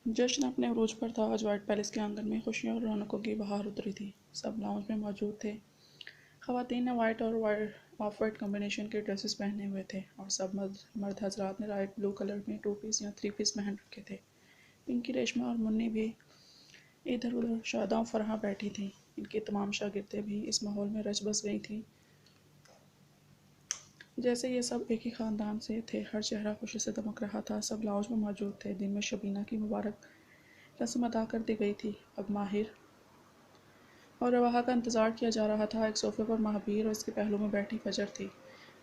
जश्न अपने अरूज पर था। आज व्हाइट पैलेस के आंगन में खुशियों और रौनकों की बहार उतरी थी। सब लाउंज में मौजूद थे। ख़वातीन ने वाइट और ऑफ वाइट कॉम्बिनेशन के ड्रेसेस पहने हुए थे और सब मर्द हजरात ने लाइट ब्लू कलर में 2 पीस या 3 पीस पहन रखे थे। पिंकी, रेशमा और मुन्नी भी इधर उधर शादां फरहा बैठी थीं। इनकी तमाम शागिर्दें भी इस माहौल में रच बस गई थीं। जैसे ये सब एक ही ख़ानदान से थे। हर चेहरा खुशी से दमक रहा था। सब लाउंज में मौजूद थे। दिन में शबीना की मुबारक रस्म अदा कर दी गई थी। अब माहिर और रवाहा का इंतज़ार किया जा रहा था। एक सोफ़े पर महाबीर और इसके पहलू में बैठी फजर थी।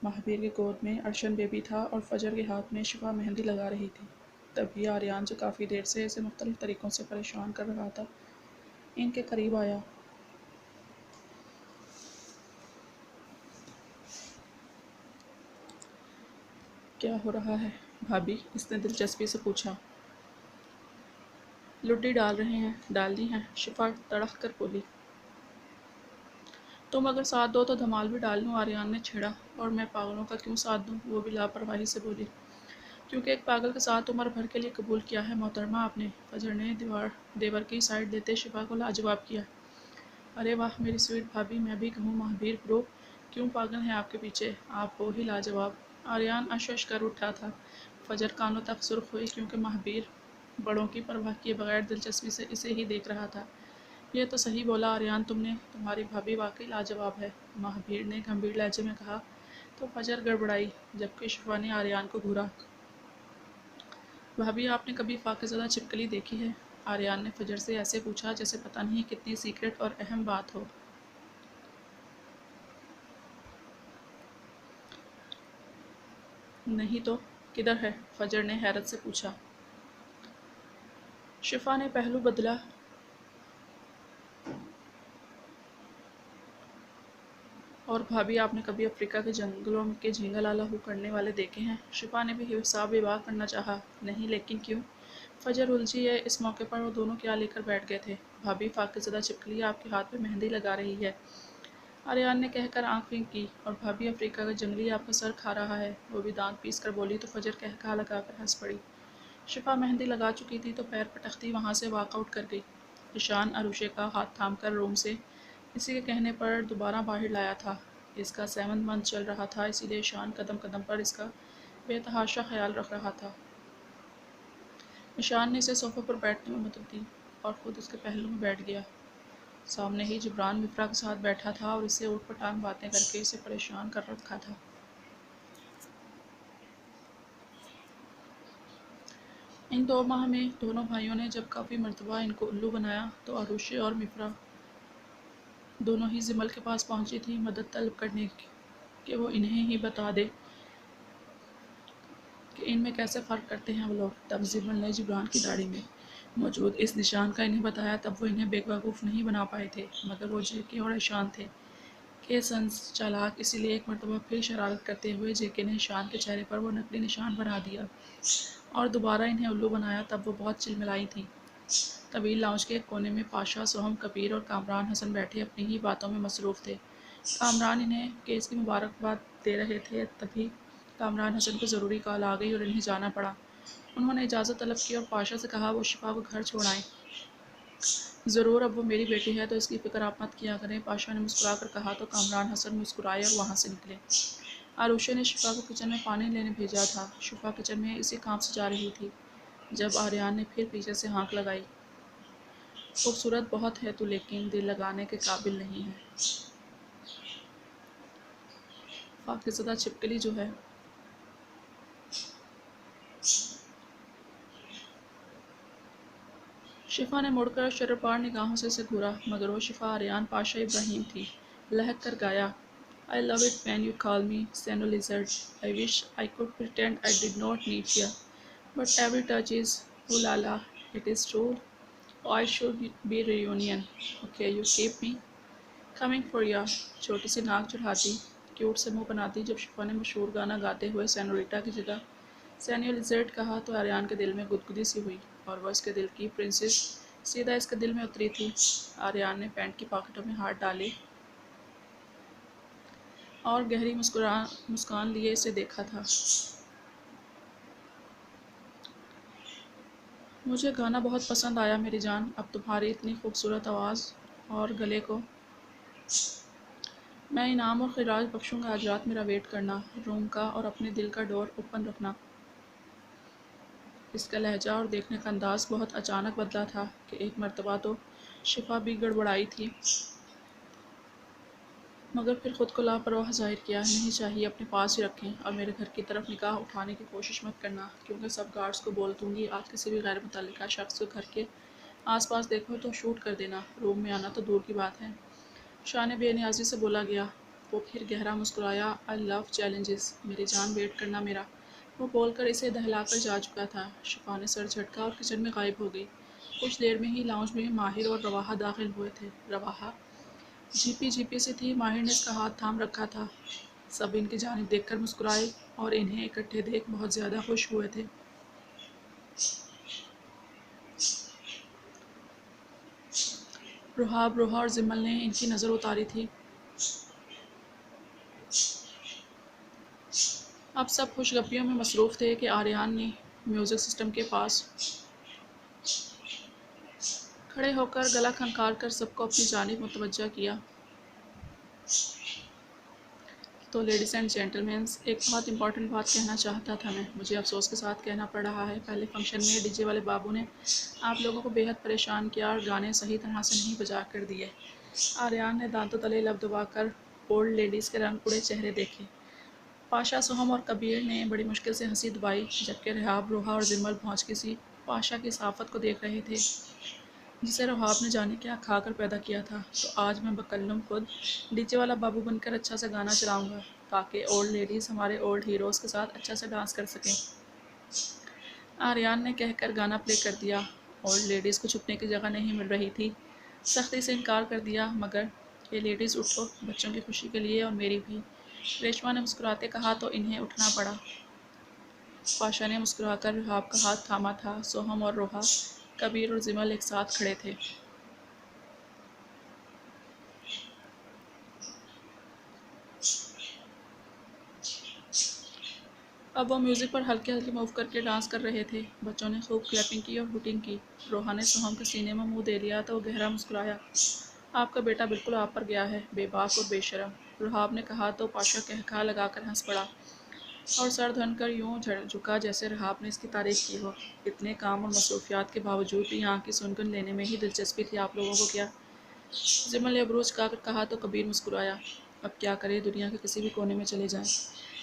महाबीर की गोद में अर्शन बेबी था और फजर के हाथ में शिफा मेहंदी लगा रही थी। तभी आर्यान, जो काफ़ी देर से इसे मुख्तलिफ तरीक़ों से परेशान कर रहा था, इनके करीब आया। क्या हो रहा है भाभी? इसने दिलचस्पी से पूछा। लुड्डी डाल रहे हैं। डालनी है, शिफा तड़क कर बोली। तुम अगर साथ दो तो धमाल भी डाल लूँ, आर्यान ने छेड़ा। और मैं पागलों का क्यों साथ दूँ? वो भी लापरवाही से बोली। क्योंकि एक पागल के साथ उम्र भर के लिए कबूल किया है मोहतरमा आपने। फजर ने देवर की साइड देते शिफा को लाजवाब किया। अरे वाह मेरी स्वीट भाभी, मैं भी कहूँ महाबीर ब्रो, क्यों पागल हैं आपके पीछे? आप वो ही लाजवाब। आर्यान अश कर उठा था। फजर कानों तक सुर्ख हुई क्योंकि महाबीर बड़ों की परवाह किए बगैर दिलचस्पी से इसे ही देख रहा था। ये तो सही बोला आर्यान तुमने, तुम्हारी भाभी वाकई लाजवाब है, महाबीर ने गंभीर लहजे में कहा। तो फजर गड़बड़ाई, जबकि शिफा ने आर्यान को घूरा। भाभी, आपने कभी फाकिज़दा छिपकली देखी है? आर्यान ने फजर से ऐसे पूछा जैसे पता नहीं कितनी सीक्रेट और अहम बात हो। नहीं तो, किधर है? फजर ने हैरत से पूछा। शिफा ने पहलू बदला। और भाभी, आपने कभी अफ्रीका के जंगलों के झींगा लाला हु करने वाले देखे हैं? शिफा ने भी हिसाब विवाह करना चाहा। नहीं, लेकिन क्यों? फजर उलझी है। इस मौके पर वो दोनों क्या लेकर बैठ गए थे? भाभी, फाकिज़दा छिपकली आपके हाथ में मेहंदी लगा रही है, आर्यान ने कहकर आंख फीकी। और भाभी, अफ्रीका का जंगली आपका सर खा रहा है, वो भी दांत पीस कर बोली। तो फजर कहका लगाकर हंस पड़ी। शिफा मेहंदी लगा चुकी थी तो पैर पटकती वहाँ से वॉकआउट कर गई। ईशान अरुशे का हाथ थामकर रूम से इसी के कहने पर दोबारा बाहर लाया था। इसका 7th मंथ चल रहा था, इसीलिए ईशान कदम कदम पर इसका बेतहाशा ख्याल रख रहा था। ईशान ने इसे सोफे पर बैठने में मदद दी और ख़ुद उसके पहलू में बैठ गया। सामने ही जिब्रान मिफ्रा के साथ बैठा था और इसे ऊट-पटांग बातें करके इसे परेशान कर रखा था। इन 2 माह में दोनों भाइयों ने जब काफ़ी मर्तबा इनको उल्लू बनाया तो अरुशे और मिफ्रा दोनों ही जिमल के पास पहुंची थी मदद तलब करने की कि वो इन्हें ही बता दे कि इनमें कैसे फ़र्क करते हैं वो लोग। तब जिमल ने जिब्रान की दाढ़ी में मौजूद इस निशान का इन्हें बताया। तब वो इन्हें बेवकूफ़ नहीं बना पाए थे, मगर वो जेके और ईशान थे के संस चालाक, इसीलिए एक मरतबा फिर शरारत करते हुए जेके ने ईशान के चेहरे पर वो नकली निशान बना दिया और दोबारा इन्हें उल्लू बनाया। तब वो बहुत चिलमिलाई थी। तवील लाउंज के एक कोने में पाशा, सोहम, कबीर और कामरान हसन बैठे अपनी ही बातों में मसरूफ़ थे। कामरान इन्हें केस की मुबारकबाद दे रहे थे। तभी कामरान हसन को ज़रूरी कॉल आ गई और इन्हें जाना पड़ा। उन्होंने इजाज़त तलब की और पाशा से कहा वो शिफा को घर छोड़ आएँ। ज़रूर, अब वो मेरी बेटी है तो इसकी फ़िक्र आप मत किया करें, पाशा ने मुस्कुरा कर कहा। तो कामरान हसन मुस्कुराए और वहाँ से निकले। आरुषे ने शिफा को किचन में पानी लेने भेजा था। शिफा किचन में इसी काम से जा रही थी जब आर्यान ने फिर पीछे से हाँक लगाई। खूबसूरत बहुत है तू, लेकिन दिल लगाने के काबिल नहीं है। फाकिज़दा छिपकली जो है। शिफा ने मुड़कर शर्मसार निगाहों से घूरा, मगर वो शिफा आर्यान पाशा इब्राहिम थी। लहक कर गाया, I love it when you call me Seno Lizard. I wish I could pretend I did not need you. But every touch is, ooh la la, it is true. Oh, I should be reunion. Okay, you keep me coming for you. छोटी सी नाक चढ़ाती, cute से मुंह बनाती जब शिफा ने मशहूर गाना गाते हुए सेनोरिटा की जगह सैनियो लिजर्ड कहा तो आर्यान के दिल में गुदगुदी सी हुई और वह इसके दिल की प्रिंसेस सीधा इसके दिल में उतरी थी। आर्यान ने पैंट की पॉकेटों में हाथ डाले और गहरी मुस्कान लिए इसे देखा था। مجھے گانا بہت پسند آیا میری جان، اب تمہاری اتنی خوبصورت آواز اور گلے کو میں انعام اور خراج بخشوں گا۔ آج رات میرا ویٹ کرنا روم کا اور اپنے دل کا ڈور اوپن رکھنا۔ اس کا لہجہ اور دیکھنے کا انداز بہت اچانک بدلا تھا کہ ایک مرتبہ تو شفا بھی گڑبڑائی تھی، مگر پھر خود کو لاپرواہ ظاہر کیا۔ نہیں چاہیے، اپنے پاس ہی رکھیں، اور میرے گھر کی طرف نگاہ اٹھانے کی کوشش مت کرنا، کیونکہ سب گارڈز کو بول دوں گی۔ آج کسی بھی غیر متعلقہ شخص کو گھر کے آس پاس دیکھو تو شوٹ کر دینا، روم میں آنا تو دور کی بات ہے۔ شاہ نے بے نیازی سے بولا گیا۔ وہ پھر گہرا مسکرایا۔ آئی لو چیلنجز میری جان، ویٹ کرنا میرا۔ وہ بول کر اسے دہلا کر جا چکا تھا۔ شفا نے سر جھٹکا اور کچن میں غائب ہو گئی۔ کچھ دیر میں ہی لاؤنج میں ماہر اور رواحہ داخل ہوئے تھے۔ رواحہ جھیپی سی تھی، ماہر نے اس کا ہاتھ تھام رکھا تھا۔ سب ان کی جانب دیکھ کر مسکرائے اور انہیں اکٹھے دیکھ بہت زیادہ خوش ہوئے تھے۔ رحاب، روحا اور زمل نے ان کی نظر اتاری تھی۔ اب سب خوشگپیوں میں مصروف تھے کہ آریان نے میوزک سسٹم کے پاس کھڑے ہو کر گلا کھنکار کر سب کو اپنی جانب متوجہ کیا۔ تو لیڈیز اینڈ جینٹلمینز، ایک بہت امپورٹنٹ بات کہنا چاہتا تھا میں، مجھے افسوس کے ساتھ کہنا پڑ رہا ہے۔ پہلے فنکشن میں ڈی جے والے بابو نے آپ لوگوں کو بے حد پریشان کیا اور گانے صحیح طرح سے نہیں بجا کر دیے۔ آریان نے دانتوں تلے لب دبا کر اولڈ لیڈیز کے رنگ اڑے چہرے دیکھے۔ پاشا، سوہم اور کبیر نے بڑی مشکل سے ہنسی دبائی، جبکہ رحاب، روحا اور زمل بھونچکی سی پاشا کی صافت کو دیکھ رہے تھے، جسے رحاب نے جانے کیا کھا کر پیدا کیا تھا۔ تو آج میں بکلم خود ڈی جے والا بابو بن کر اچھا سا گانا چلاؤں گا، تاکہ اولڈ لیڈیز ہمارے اولڈ ہیروز کے ساتھ اچھا سے ڈانس کر سکیں۔ آریان نے کہہ کر گانا پلے کر دیا۔ اولڈ لیڈیز کو چھپنے کی جگہ نہیں مل رہی تھی، سختی سے انکار کر دیا، مگر یہ لیڈیز اٹھو، بچوں کی خوشی کے لیے اور میری بھی۔ ریشما نے مسکراتے کہا تو انہیں اٹھنا پڑا۔ پاشا نے مسکرا کر رحاب کا ہاتھ تھاما تھا۔ سوہم اور روحا، کبیر اور زمل ایک ساتھ کھڑے تھے۔ اب وہ میوزک پر ہلکے ہلکے موو کر کے ڈانس کر رہے تھے۔ بچوں نے خوب کلیپنگ کی اور ہوٹنگ کی۔ روحا نے سوہم کے سینے میں منہ دے لیا تو وہ گہرا مسکرایا۔ آپ کا بیٹا بالکل آپ پر گیا ہے، بے باک اور بے شرم، رحاب نے کہا تو پاشا قہقہا لگا کر ہنس پڑا اور سر دھن کر یوں جھکا جیسے رحاب نے اس کی تعریف کی ہو۔ اتنے کام اور مصروفیات کے باوجود بھی یہاں کی سنگن لینے میں ہی دلچسپی تھی آپ لوگوں کو کیا؟ زمل نے ابروج چکا کر کہا تو کبیر مسکرایا۔ اب کیا کرے، دنیا کے کسی بھی کونے میں چلے جائیں،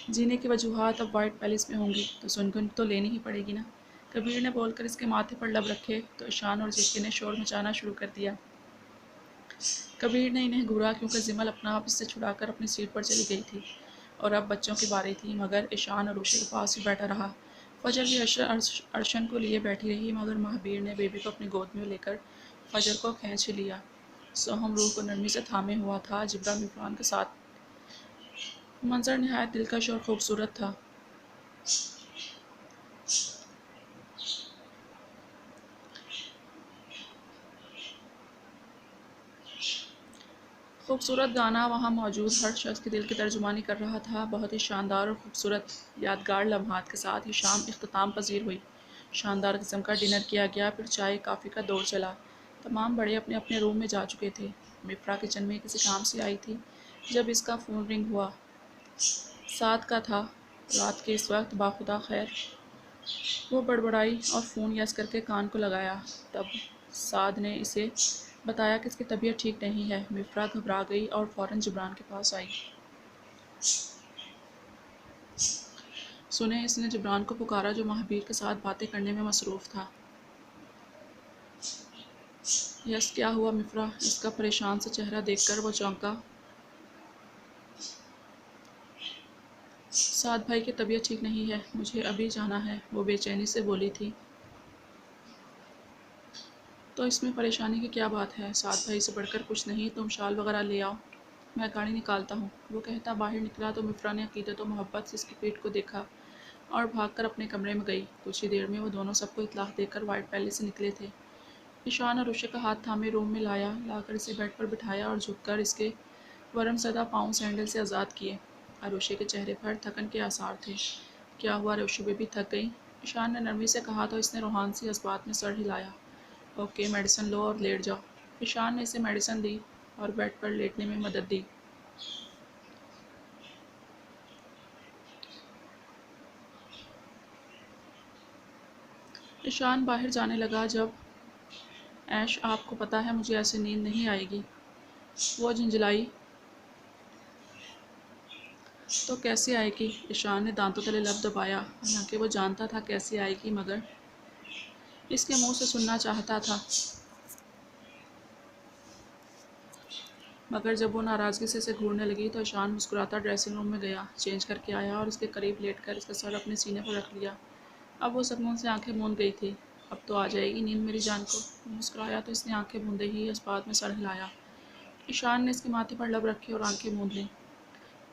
جینے کی وجوہات اب وائٹ پیلس میں ہوں گی تو سنگن تو لینی ہی پڑے گی نا۔ کبیر نے بول کر اس کے ماتھے پر لب رکھے تو ایشان اور جکی نے شور مچانا شروع کر دیا۔ کبیر نے انہیں گھورا کیونکہ زمل اپنا آپ اس سے چھڑا کر اپنی سیٹ پر چلی گئی تھی اور اب بچوں کی باری تھی، مگر ایشان عروشے کے پاس ہی بیٹھا رہا۔ فجر بھی ارشن کو لیے بیٹھی رہی، مگر مہابیر نے بیبی کو اپنی گود میں لے کر فجر کو کھینچ ہی لیا۔ سوہم روح کو نرمی سے تھامے ہوا تھا، جبرا مفران کے ساتھ۔ منظر نہایت دلکش اور خوبصورت تھا۔ خوبصورت گانا وہاں موجود ہر شخص کے دل کی ترجمانی کر رہا تھا۔ بہت ہی شاندار اور خوبصورت یادگار لمحات کے ساتھ یہ شام اختتام پذیر ہوئی۔ شاندار قسم کا ڈنر کیا گیا، پھر چائے کافی کا دور چلا۔ تمام بڑے اپنے اپنے روم میں جا چکے تھے۔ مفرا کچن میں کسی کام سے آئی تھی جب اس کا فون رنگ ہوا۔ 7 کا تھا۔ رات کے اس وقت باخدا خیر، وہ بڑبڑائی اور فون یس کر کے کان کو لگایا۔ تب سعد نے اسے بتایا کہ اس کی طبیعت ٹھیک نہیں ہے۔ مفرا گھبرا گئی اور فوراً جبران کے پاس آئی۔ سنیں، اس نے جبران کو پکارا جو مہابیر کے ساتھ باتیں کرنے میں مصروف تھا۔ یس، کیا ہوا مفرا؟ اس کا پریشان سا چہرہ دیکھ کر وہ چونکا۔ سعد بھائی کی طبیعت ٹھیک نہیں ہے، مجھے ابھی جانا ہے، وہ بے چینی سے بولی تھی۔ تو اس میں پریشانی کی کیا بات ہے؟ سعد بھائی سے بڑھ کر کچھ نہیں، تم شال وغیرہ لے آؤ، میں گاڑی نکالتا ہوں۔ وہ کہتا باہر نکلا تو مفرا نے عقیدت و محبت سے اس کی پیٹھ کو دیکھا اور بھاگ کر اپنے کمرے میں گئی۔ کچھ ہی دیر میں وہ دونوں سب کو اطلاع دے کر وائٹ پیلس سے نکلے تھے۔ ایشان عروشے کا ہاتھ تھامے روم میں لا کر اسے بیڈ پر بٹھایا اور جھک کر اس کے ورم زدہ پاؤں سینڈل سے آزاد کیے۔ عروشے کے چہرے پر تھکن کے آثار تھے۔ کیا ہوا عروشے بیبی، تھک گئی؟ ईशान ने नरमी से कहा तो इसने रूहान सी जज्बात में सर हिलाया। ओके, मेडिसिन लो और लेट जाओ। ईशान ने इसे मेडिसिन दी और बेड पर लेटने में मदद दी। ईशान बाहर जाने लगा। जब ऐश, आपको पता है मुझे ऐसे नींद नहीं आएगी। वो झुंझलाई। तो कैसे आएगी? ईशान ने दांतों तले लब दबाया। हालांकि वो जानता था कैसे आएगी, मगर इसके मुंह से सुनना चाहता था। मगर जब वो नाराज़गी से इसे घूरने लगी तो ईशान मुस्कुराता ड्रेसिंग रूम में गया, चेंज करके आया और उसके करीब लेटकर इसका सर अपने सीने पर रख लिया। अब वो सुकून से आंखें मूंद गई थी। अब तो आ जाएगी नींद मेरी जान को। वो मुस्कुराया तो इसने आंखें मूंदे ही इस बात में सर हिलाया। ईशान ने इसके माथे पर लब रखी और आंखें मूंद ली।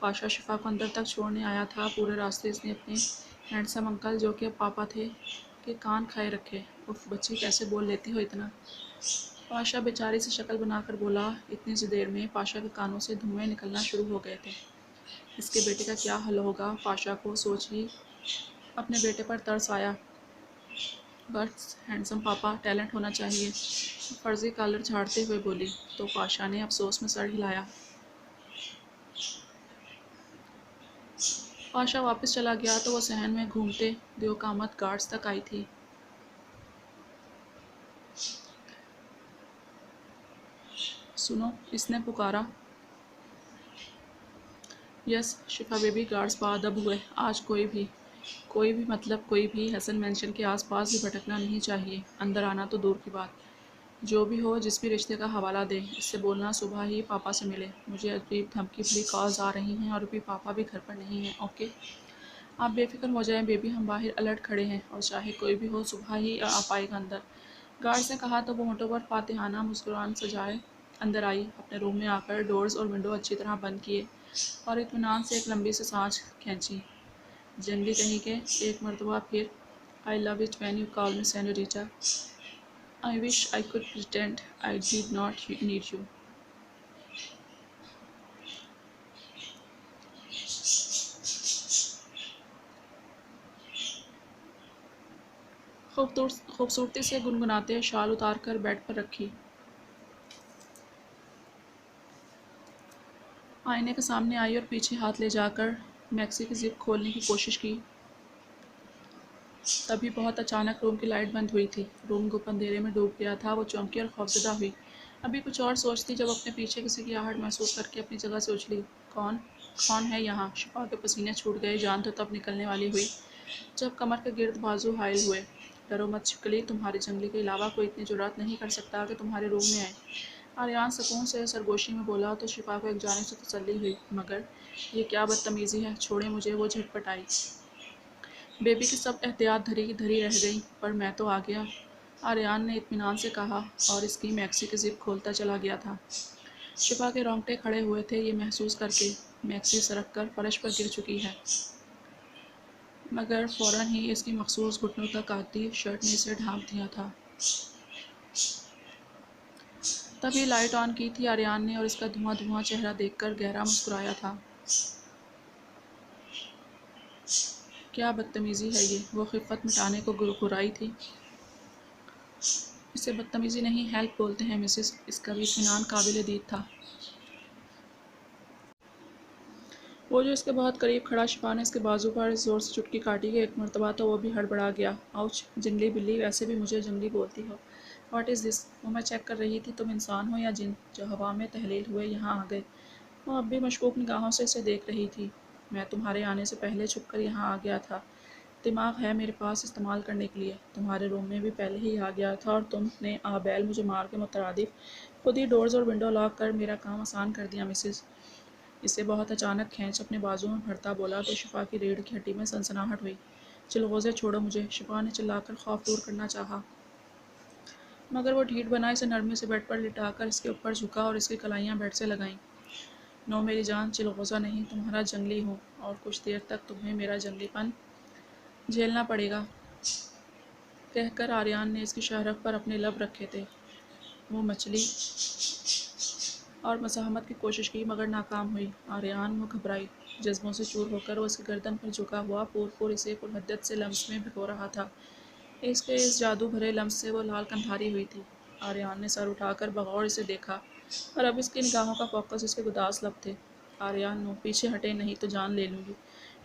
पाशा शिफा को अंदर तक छोड़ने आया था। पूरे रास्ते इसने अपने हैंडसम अंकल, जो कि अब पापा थे, के कान खाए रखे। उफ बच्ची, कैसे बोल लेती हो इतना? पाशा बेचारी से शक्ल बनाकर बोला। इतनी सी देर में पाशा के कानों से धुएं निकलना शुरू हो गए थे। इसके बेटे का क्या हाल होगा? पाशा को सोच ही अपने बेटे पर तरस आया। बस हैंडसम पापा, टैलेंट होना चाहिए। फर्जी कॉलर झाड़ते हुए बोली तो पाशा ने अफसोस में सर हिलाया। पाशा वापस चला गया तो वो सहन में घूमते देवकामत गार्ड्स तक आई थी। सुनो, इसने पुकारा। यस शिफा बेबी, गार्ड्स बाअदब हुए। आज कोई भी मतलब कोई भी हसन मेंशन के आसपास भी भटकना नहीं चाहिए। अंदर आना तो दूर की बात। जो भी हो, जिस भी रिश्ते का हवाला दे, इससे बोलना सुबह ही पापा से मिले। मुझे अजीब धमकी भरी कॉल्स आ रही हैं और अभी पापा भी घर पर नहीं हैं। ओके, आप बेफिक्र हो जाएं बेबी, हम बाहर अलर्ट खड़े हैं और चाहे कोई भी हो सुबह ही आ पाएगा अंदर। गार्ड्स ने कहा तो वो होंठों पर फातिहाना मुस्कुराहट सजाए अंदर आई। अपने रूम में आकर डोर्स और विंडो अच्छी तरह बंद किए और इत्मीनान से एक लंबी सी सांस खींची। जंगली कहीं के, एक मरतबा फिर। I love it when you call me senorita. I wish I could pretend I did not need you. खूबसूरती से गुनगुनाते शाल उतार कर बेड पर रखी। आईने के सामने आई और पीछे हाथ ले जाकर मैक्सी की जिप खोलने की कोशिश की। तभी बहुत अचानक रूम की लाइट बंद हुई थी। रूम गुप अंधेरे में डूब गया था। वो चौंकी और खौफजदा हुई। अभी कुछ और सोचती जब अपने पीछे किसी की आहट महसूस करके अपनी जगह से उछली। कौन कौन है यहाँ? शिफा के पसीने छूट गए। जान तो तब निकलने वाली हुई जब कमर के गिर्द बाजू हायल हुए। डरो मत छिपकली, तुम्हारे जंगली के अलावा कोई इतनी जुर्रत नहीं कर सकता कि तुम्हारे रूम में आए। आर्यान सुकून से सरगोशी में बोला तो शिफा को एक जानिब से तसल्ली हुई। मगर ये क्या बदतमीज़ी है, छोड़े मुझे। वो झटपट आई। बेबी की सब एहतियात धरी धरी रह गई, पर मैं तो आ गया, आर्यान ने इत्मीनान से कहा और इसकी मैक्सी की जिप खोलता चला गया था। शिफा के रोंगटे खड़े हुए थे ये महसूस करके मैक्सी सरक कर फर्श पर गिर चुकी है, मगर फ़ौरन ही इसकी मखसूस घुटनों तक आती शर्ट ने इसे ढांप दिया था। तभी लाइट ऑन की थी आर्यान ने और इसका धुआं धुआं चेहरा देखकर गहरा मुस्कुराया था। क्या बदतमीज़ी है ये? वो खिफ़्फ़त मिटाने को घुराई थी। इसे बदतमीज़ी नहीं, हेल्प बोलते हैं मिसेस। इसका भी इत्मीनान काबिल दीद था। वो जो इसके बहुत करीब खड़ा, शिफा ने इसके बाजू पर ज़ोर से चुटकी काटी कि एक मरतबा तो वो भी हड़बड़ा गया। आउच, जंगली बिल्ली, वैसे भी मुझे जंगली बोलती हो। What is this? वो मैं चेक कर रही थी तुम इंसान हो या जिन, जो हवा में तहलील हुए यहाँ आ गए। वो अब भी मशकूक निगाहों से इसे देख रही थी। मैं तुम्हारे आने से पहले छुप कर यहाँ आ गया था। दिमाग है मेरे पास इस्तेमाल करने के लिए। तुम्हारे रूम में भी पहले ही आ गया था और तुमने आबैल मुझे मार के मुतरादिफ खुद ही डोर्स और विंडो लॉक कर मेरा काम आसान कर दिया मिसेस। इसे बहुत अचानक खींच अपने बाजू में भरता बोला तो शिफा की रीढ़ की हड्डी में सनसनाहट हुई। चिलगोज़े, छोड़ो मुझे, शिफा ने चिल्लाकर खौफ दूर करना चाहा, मगर वो ढीठ बना इसे नरमी से बेड पर लिटाकर इसके ऊपर झुका और इसकी कलाइयाँ बेड से लगाईं। नो मेरी जान, चिलगोज़ा नहीं, तुम्हारा जंगली हूँ और कुछ देर तक तुम्हें मेरा जंगलीपन झेलना पड़ेगा, कहकर आर्यान ने इसकी शहरक पर अपने लब रखे थे। वो मछली और मज़ाहमत की कोशिश की मगर नाकाम हुई। आर्यान वो घबराई। جذبوں سے چور ہو کر وہ اس کی گردن پر جھکا ہوا پور اسے پرحدت سے لمس میں بھگو رہا تھا۔ اس کے اس جادو بھرے لمس سے وہ لال کندھاری ہوئی تھی۔ آریان نے سر اٹھا کر بغور اسے دیکھا اور اب اس کی نگاہوں کا فوکس اس کے گداز لب تھے۔ آریان نو، پیچھے ہٹے نہیں تو جان لے لوں گی۔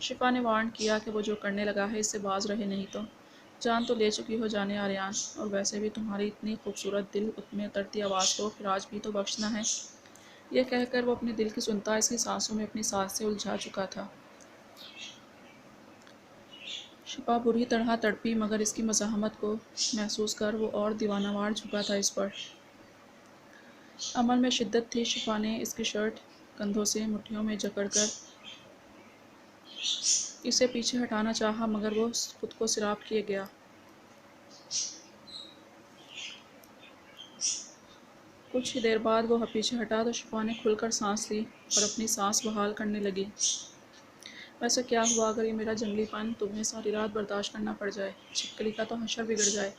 شفا نے وارن کیا کہ وہ جو کرنے لگا ہے اس سے باز رہے نہیں تو۔ جان تو لے چکی ہو جانے آریان، اور ویسے بھی تمہاری اتنی خوبصورت دل میں اترتی آواز کو پھر آج بھی تو بخشنا ہے۔ یہ کہہ کر وہ اپنے دل کی سنتا اس کی سانسوں میں اپنی سانس سے الجھا چکا تھا۔ شفا بری طرح تڑپی مگر اس کی مزاحمت کو محسوس کر وہ اور دیوانہ وار جھکا تھا اس پر۔ عمل میں شدت تھی۔ شفا نے اس کی شرٹ کندھوں سے مٹھیوں میں جکڑ کر اسے پیچھے ہٹانا چاہا مگر وہ خود کو سیراب کیے گیا۔ کچھ ہی دیر بعد وہ پیچھے ہٹا تو شفا نے کھل کر سانس لی اور اپنی سانس بحال کرنے لگی۔ ویسے کیا ہوا اگر یہ میرا جنگلی پن تمہیں ساری رات برداشت کرنا پڑ جائے؟ چھپکلی کا تو حشر بگڑ جائے،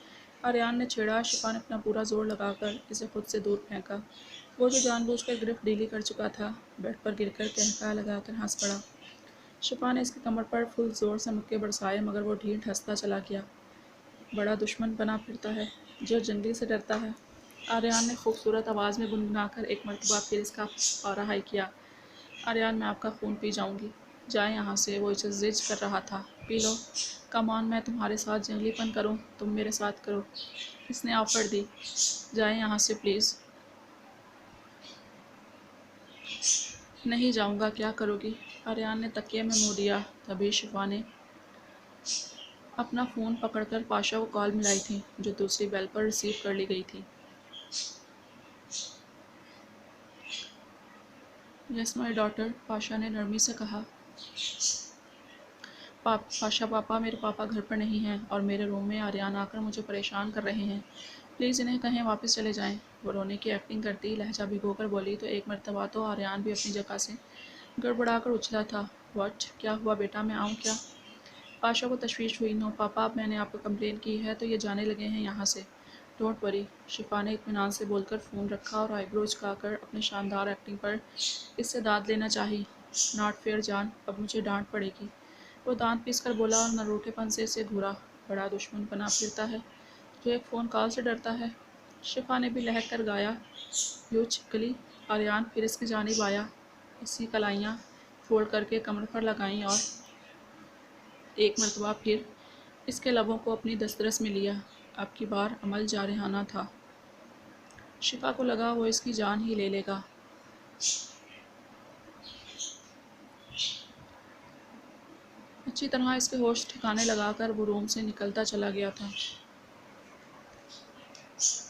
آریان نے چھیڑا۔ شفا نے اپنا پورا زور لگا کر اسے خود سے دور پھینکا۔ وہ جو جان بوجھ کر گرفت ڈھیلی کر چکا تھا، بیڈ پر گر کر قہقہہ لگا کر ہنس پڑا۔ شفا نے اس کی کمر پر فل زور سے مکے برسائے مگر وہ ڈھیٹ ہنستا چلا گیا۔ بڑا دشمن بنا پھرتا ہے جو جنگلی سے ڈرتا ہے، آریان نے خوبصورت آواز میں گنگنا کر ایک مرتبہ پھر اس کا پارا ہائی کیا۔ آریان، میں آپ کا خون پی جاؤں گی، جائیں یہاں سے۔ وہ اسے زج کر رہا تھا۔ پی لو، کم آن، میں تمہارے ساتھ جنگلی پن کروں، تم میرے ساتھ کرو، اس نے آفر دی۔ جائیں یہاں سے پلیز۔ نہیں جاؤں گا، کیا کرو گی؟ آریان نے تکیے میں منہ دیا۔ تبھی شفا نے اپنا فون پکڑ کر پاشا کو کال ملائی تھی جو دوسری بیل پر ریسیو کر لی گئی تھی۔ یس مائی ڈاٹر، پاشا نے نرمی سے کہا۔ پاشا پاپا، میرے پاپا گھر پر نہیں ہیں اور میرے روم میں آریان آ کر مجھے پریشان کر رہے ہیں، پلیز انہیں کہیں واپس چلے جائیں۔ وہ رونے کی ایکٹنگ کرتی لہجہ بھگو کر بولی تو ایک مرتبہ تو آریان بھی اپنی جگہ سے گڑبڑا کر اچھلا تھا۔ واٹ؟ کیا ہوا بیٹا، میں آؤں کیا؟ پاشا کو تشویش ہوئی۔ نو پاپا، اب میں نے آپ کو کمپلین کی ہے تو یہ جانے لگے ہیں یہاں سے، ڈونٹ وری۔ شفا نے اطمینان سے بول کر فون رکھا اور آئی برو جھکا کر اپنی شاندار ایکٹنگ پر اس سے داد لینا چاہی۔ ناٹ فیئر جان، اب مجھے ڈانٹ پڑے گی۔ وہ دانت پیس کر بولا اور نروٹے پن سے اسے گھورا۔ بڑا دشمن بنا پھرتا ہے جو ایک فون کال سے ڈرتا ہے۔ شفا نے بھی لہک کر گایا، یو چھپکلی۔ آریان پھر اس کی جانب آیا، اس کی کلائیاں فولڈ کر کے کمر پر لگائیں اور ایک مرتبہ پھر اس کے لبوں کو اپنی دسترس میں لیا۔ اب کی بار عمل جارحانہ تھا۔ شفا کو لگا وہ اس کی جان ہی لے لے گا۔ اچھی طرح اس کے ہوش ٹھکانے لگا کر وہ روم سے نکلتا چلا گیا تھا۔